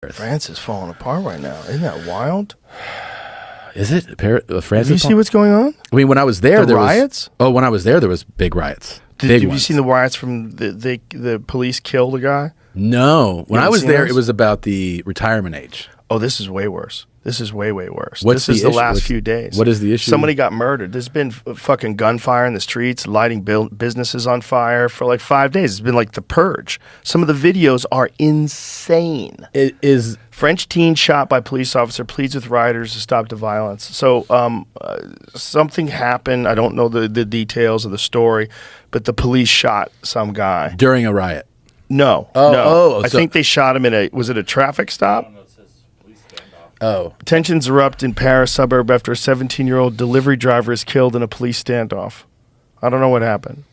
France is falling apart right now. Isn't that wild? Is it? France? Do you see what's going on? I mean, when I was there, there riots? When I was there was big riots. Have you seen the riots from the police killed a guy? No. When I was there, those? it was about the retirement age. Oh, this is way worse. This is way, way worse. What's this is the issue? last few days. What is the issue? Somebody got murdered. There's been fucking gunfire in the streets, lighting businesses on fire for like 5 days. It's been like the purge. Some of the videos are insane. It is French teen shot by police officer pleads with rioters to stop the violence. So something happened. I don't know the details of the story, but the police shot some guy. during a riot. No. I think they shot him was it a traffic stop? Oh. Tensions erupt in Paris suburb after a 17-year-old delivery driver is killed in a police standoff. I don't know what happened.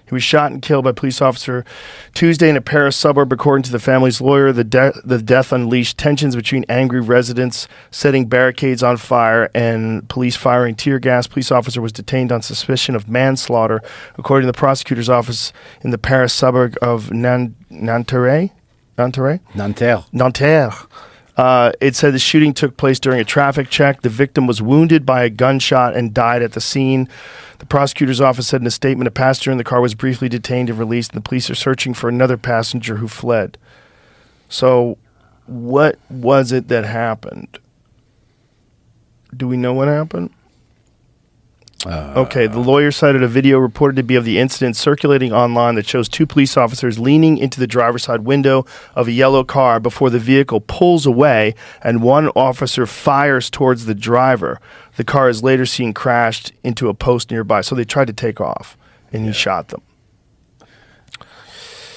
He was shot and killed by a police officer Tuesday in a Paris suburb, according to the family's lawyer. The death unleashed tensions between angry residents, setting barricades on fire, and police firing tear gas. Police officer was detained on suspicion of manslaughter, according to the prosecutor's office in the Paris suburb of Nanterre. It said the shooting took place during a traffic check. The victim was wounded by a gunshot and died at the scene. The prosecutor's office said in a statement a passenger in the car was briefly detained and released, and the police are searching for another passenger who fled. So what was it that happened? Do we know what happened? Okay, the lawyer cited a video reported to be of the incident circulating online that shows two police officers leaning into the driver's side window of a yellow car before the vehicle pulls away and one officer fires towards the driver. The car is later seen crashed into a post nearby. So they tried to take off, and he shot them.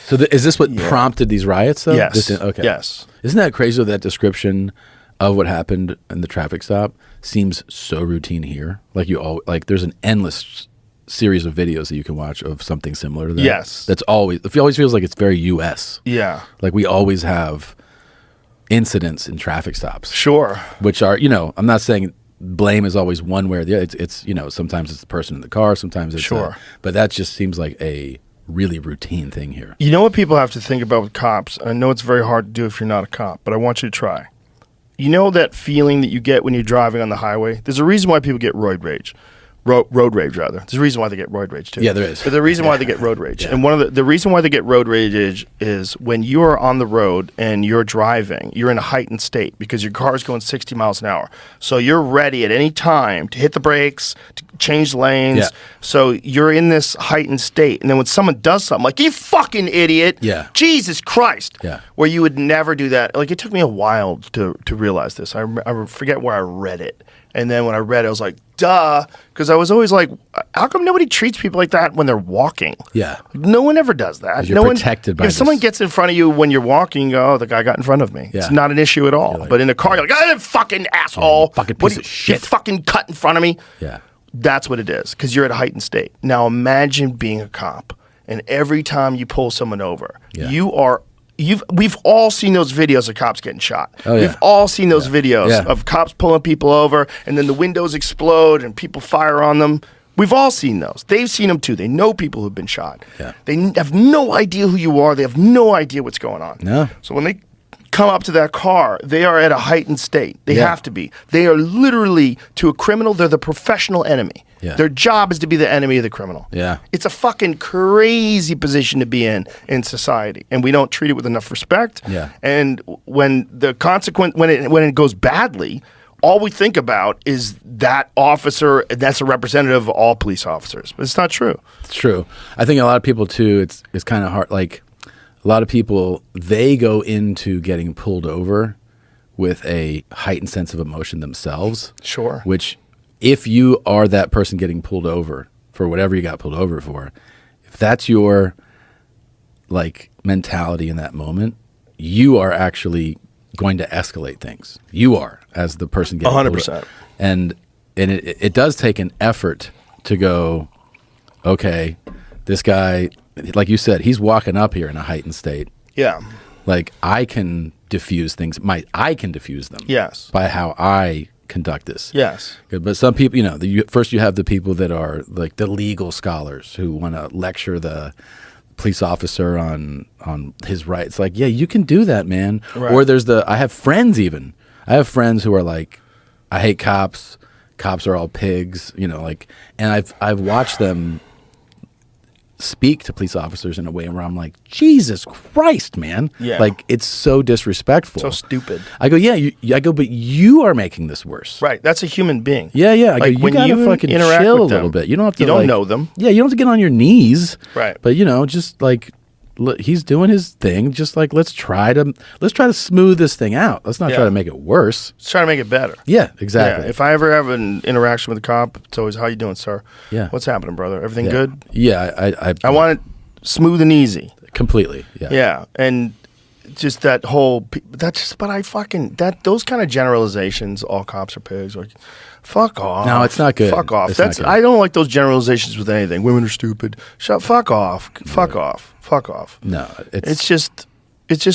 So is this what prompted these riots, though? Yes. Okay. Yes. Isn't that crazy that description of what happened in the traffic stop seems so routine here? Like there's an endless series of videos that you can watch of something similar to that. Yes. It always feels like it's very U.S. Yeah. Like we always have incidents in traffic stops. Sure. Which are, I'm not saying blame is always one way or the other. It's sometimes it's the person in the car, sometimes it's sure. But that just seems like a really routine thing here. You know what people have to think about with cops? I know it's very hard to do if you're not a cop, but I want you to try. You know that feeling that you get when you're driving on the highway? There's a reason why people get road rage. Road rage, rather. There's a reason why they get road rage, too. Yeah, there is. But the reason why they get road rage. Yeah. And one of the reason why they get road rage is when you are on the road and you're driving, you're in a heightened state because your car is going 60 miles an hour. So you're ready at any time to hit the brakes, to change lanes. Yeah. So you're in this heightened state. And then when someone does something like, you fucking idiot, yeah. Jesus Christ, yeah. where you would never do that. Like, it took me a while to realize this. I forget where I read it. And then when I read it, I was like, duh. Because I was always like, how come nobody treats people like that when they're walking? Yeah. No one ever does that. You're protected by If someone gets in front of you when you're walking, you go, oh, the guy got in front of me. Yeah. It's not an issue at all. Like, but in a car, you're like, oh, fucking asshole. Fucking piece of shit. You fucking cut in front of me. Yeah. That's what it is, because you're at a heightened state. Now imagine being a cop, and every time you pull someone over, we've all seen those videos of cops getting shot. Oh, yeah. We've all seen those videos of cops pulling people over, and then the windows explode and people fire on them. We've all seen those. They've seen them too. They know people who've been shot. Yeah. They have no idea who you are. They have no idea what's going on. No. So when they come up to that car, they are at a heightened state. They have to be. They are literally, to a criminal, they're the professional enemy. Yeah. Their job is to be the enemy of the criminal. Yeah. It's a fucking crazy position to be in society, and we don't treat it with enough respect. Yeah. And when the consequence, when it goes badly, all we think about is that officer, and that's a representative of all police officers. But it's not true. It's true. I think a lot of people too, it's kind of hard. Like a lot of people, they go into getting pulled over with a heightened sense of emotion themselves. Sure. Which, if you are that person getting pulled over for whatever you got pulled over for, if that's your like mentality in that moment, you are actually going to escalate things. You are, as the person getting 100%. And it does take an effort to go, okay, this guy, like you said, he's walking up here in a heightened state. Yeah. Like, I can diffuse things. I can diffuse them. Yes. By how I conduct this. Yes. But some people, first you have the people that are like the legal scholars who want to lecture the police officer on his rights. Like, yeah, you can do that, man. Right. Or I have friends who are like, I hate cops. Cops are all pigs, like, and I've watched them speak to police officers in a way where I'm like, Jesus Christ, man. Yeah. Like, it's so disrespectful. So stupid. I go, yeah, but you are making this worse. Right. That's a human being. Yeah. I Like, go, when you gotta you fucking interact chill a with them, little bit. You don't have to. You don't know them. Yeah, you don't have to get on your knees. Right. But just like, he's doing his thing. Just like, let's try to smooth this thing out. Let's not try to make it worse. Let's try to make it better. Yeah, exactly. Yeah. If I ever have an interaction with a cop, it's always, how you doing, sir? Yeah. What's happening, brother? Everything Yeah. good? Yeah, I want it smooth and easy. completely. Yeah. Yeah. And just that whole, those kind of generalizations, all cops are pigs, like, fuck off. No, it's not good. Fuck off. It's not good. I don't like those generalizations with anything. Women are stupid. Fuck off. Fuck off. Fuck off. No, It's just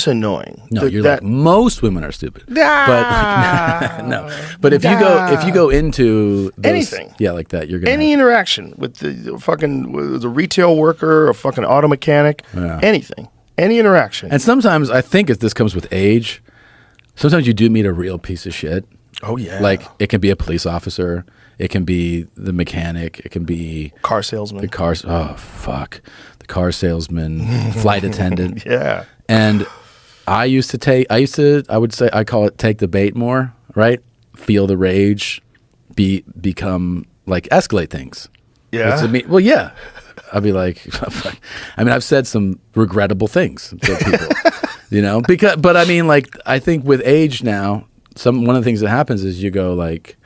annoying. no. You're like, most women are stupid. Ah. But no. But if you go into those, Anything. yeah, like that, you're gonna Any interaction with the retail worker, a fucking auto mechanic, Yeah. anything, any interaction. And sometimes I think this comes with age. Sometimes you do meet a real piece of shit. oh yeah, Like, it can be a police officer, it can be the mechanic, it can be car salesman. the car salesman, flight attendant. Yeah, And I would say I call it take the bait more, right? Feel the rage, become like escalate things. yeah. What's it mean? Well, yeah. I'd be like, I mean, I've said some regrettable things to people, but I mean, like, I think with age now, one of the things that happens is you go like,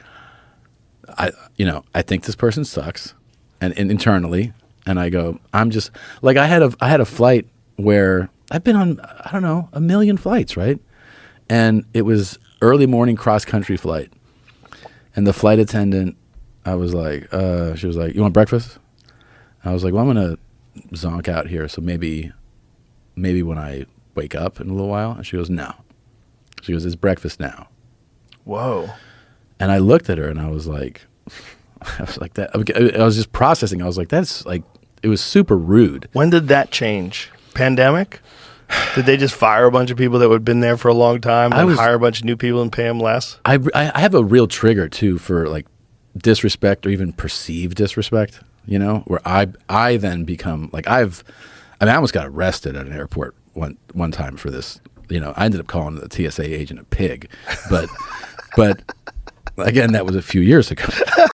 I think this person sucks, and internally, and I go, I'm just like, I had a flight where I've been on, I don't know, a million flights, right? And it was early morning cross country flight, and the flight attendant, I was like, she was like, you want breakfast? I was like, well, I'm gonna zonk out here, so maybe when I wake up in a little while. And she goes, no. She goes, it's breakfast now. Whoa. And I looked at her and I was like that. I was just processing. I was like, that's like, it was super rude. When did that change? Pandemic? Did they just fire a bunch of people that had been there for a long time and hire a bunch of new people and pay them less? I have a real trigger too for like disrespect or even perceived disrespect, where I then become like, I almost got arrested at an airport one time for this. I ended up calling the TSA agent a pig, but again, that was a few years ago.